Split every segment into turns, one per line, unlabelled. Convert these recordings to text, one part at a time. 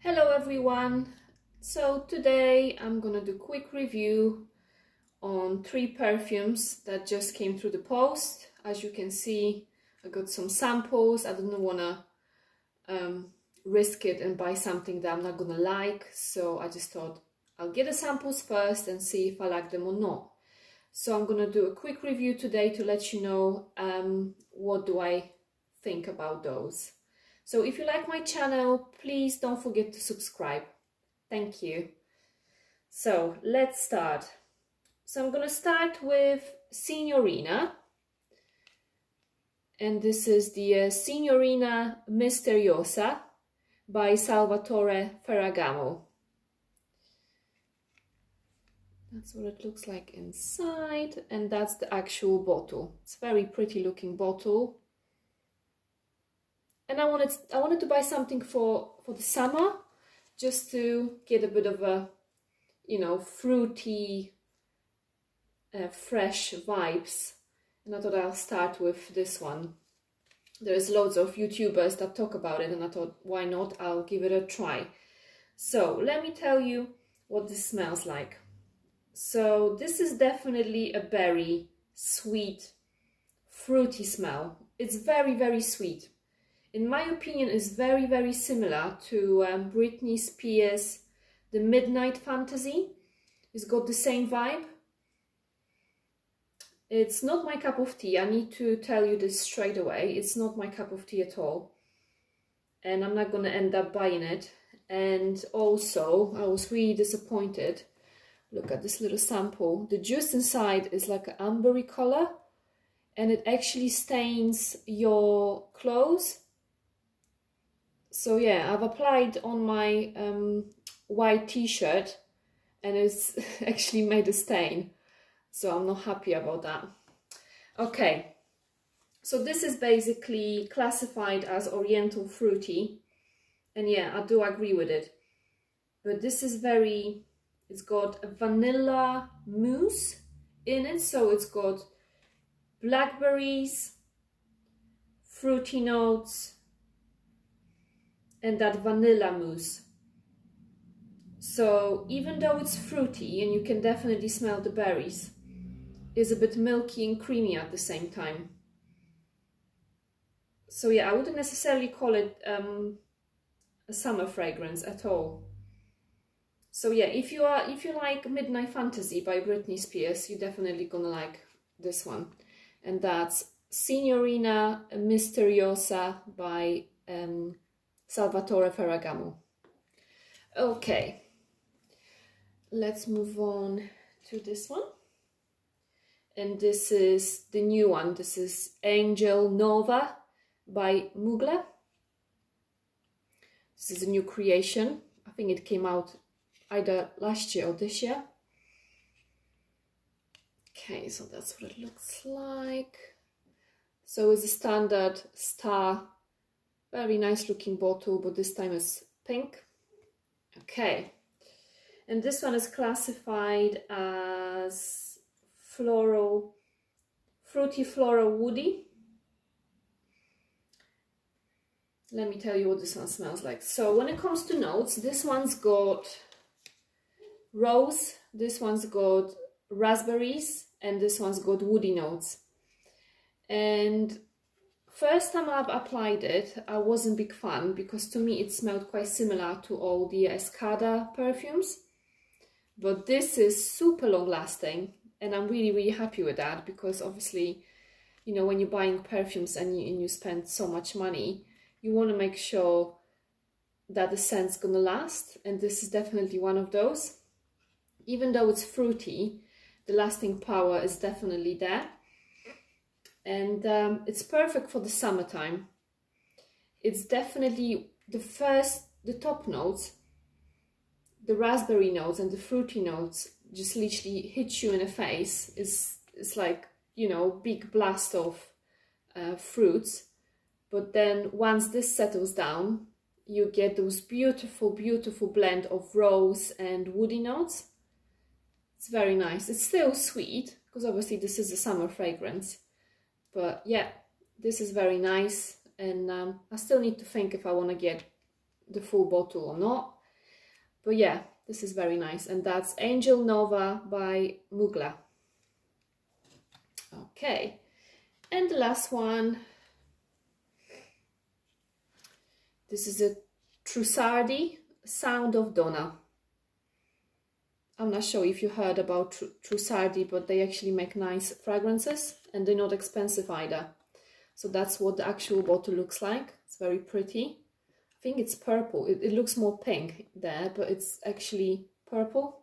Hello everyone! So today I'm gonna do a quick review on 3 perfumes that just came through the post. As you can see, I got some samples. I didn't wanna risk it and buy something that I'm not gonna like, so I just thought I'll get the samples first and see if I like them or not. So I'm gonna do a quick review today to let you know what do I think about those. So if you like my channel, please don't forget to subscribe. Thank you. So let's start. So I'm going to start with Signorina. And this is the Signorina Misteriosa by Salvatore Ferragamo. That's what it looks like inside. And that's the actual bottle. It's a very pretty looking bottle. And I wanted to buy something for the summer, just to get a bit of a, you know, fruity, fresh vibes. And I thought I'll start with this one. There's loads of YouTubers that talk about it, and I thought, why not? I'll give it a try. So let me tell you what this smells like. So this is definitely a berry, sweet, fruity smell. It's very, very sweet. In my opinion, it's very, very similar to Britney Spears' The Midnight Fantasy. It's got the same vibe. It's not my cup of tea. I need to tell you this straight away. It's not my cup of tea at all. And I'm not going to end up buying it. And also, I was really disappointed. Look at this little sample. The juice inside is like an ambery color. And it actually stains your clothes. So yeah, I've applied on my white t-shirt and it's actually made a stain. So I'm not happy about that. Okay, so this is basically classified as Oriental Fruity. And yeah, I do agree with it. But this is it's got a vanilla mousse in it. So it's got blackberries, fruity notes, and that vanilla mousse. So even though it's fruity and you can definitely smell the berries, it's a bit milky and creamy at the same time. So yeah, I wouldn't necessarily call it a summer fragrance at all. So yeah, if you like Midnight Fantasy by Britney Spears, you're definitely gonna like this one. And that's Signorina Misteriosa by Salvatore Ferragamo. Okay, let's move on to this one. And this is the new one. This is Angel Nova by Mugler. This is a new creation. I think it came out either last year or this year. Okay, so that's what it looks like. So it's a standard star. Very nice looking bottle, but this time it's pink. Okay. And this one is classified as floral, fruity floral woody. Let me tell you what this one smells like. So when it comes to notes, this one's got rose, this one's got raspberries, and this one's got woody notes. And first time I've applied it, I wasn't a big fan because to me it smelled quite similar to all the Escada perfumes. But this is super long lasting and I'm really, really happy with that because obviously, you know, when you're buying perfumes and you spend so much money, you want to make sure that the scent's gonna last, and this is definitely one of those. Even though it's fruity, the lasting power is definitely there. And it's perfect for the summertime. It's definitely the top notes, the raspberry notes and the fruity notes just literally hit you in the face. It's like, you know, big blast of fruits. But then once this settles down, you get those beautiful, beautiful blend of rose and woody notes. It's very nice. It's still sweet because obviously this is a summer fragrance. But yeah, this is very nice, and I still need to think if I want to get the full bottle or not. But yeah, this is very nice. And that's Angel Nova by Mugler. Okay, and the last one. This is a Sardi, Sound of Donna. I'm not sure if you heard about Sardi, but they actually make nice fragrances and they're not expensive either. So that's what the actual bottle looks like. It's very pretty. I think it's purple. It looks more pink there, but it's actually purple.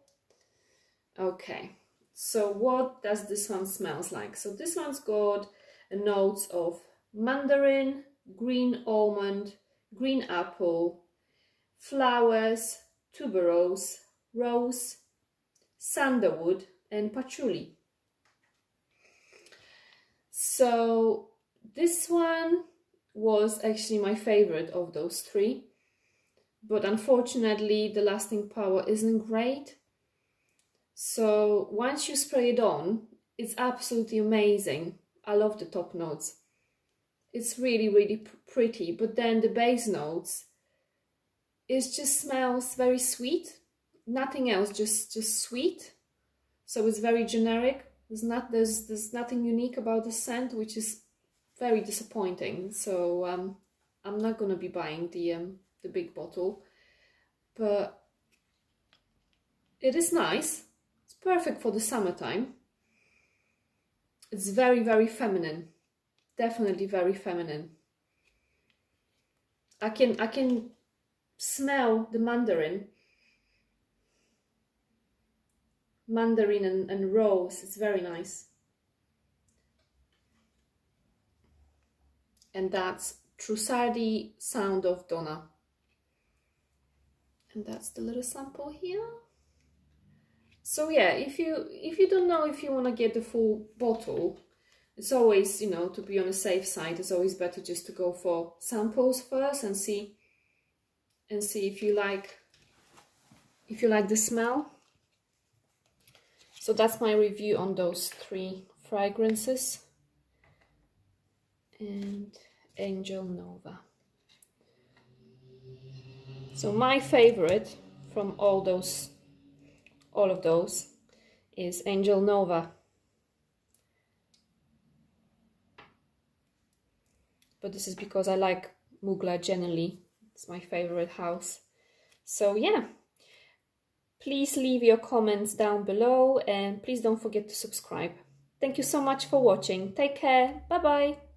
Okay, so what does this one smells like? So this one's got notes of mandarin, green almond, green apple, flowers, tuberose, rose, sandalwood and patchouli. So this one was actually my favorite of those three, but unfortunately the lasting power isn't great. So once you spray it on, it's absolutely amazing. I love the top notes. It's really, really pretty, but then the base notes, it just smells very sweet. Nothing else, just sweet. So it's very generic. There's nothing unique about the scent, which is very disappointing. So I'm not gonna be buying the big bottle, but it is nice. It's perfect for the summertime. It's very, very feminine. Definitely very feminine. I can smell the mandarin and rose. It's very nice. And that's Sardi, Sound of Donna. And that's the little sample here. So yeah, if you don't know if you want to get the full bottle, it's always, you know, to be on a safe side, it's always better just to go for samples first and see if you like the smell. So that's my review on those three fragrances and Angel Nova. So my favorite from all of those is Angel Nova. But this is because I like Mugler generally. It's my favorite house. So yeah, please leave your comments down below and please don't forget to subscribe. Thank you so much for watching. Take care. Bye bye.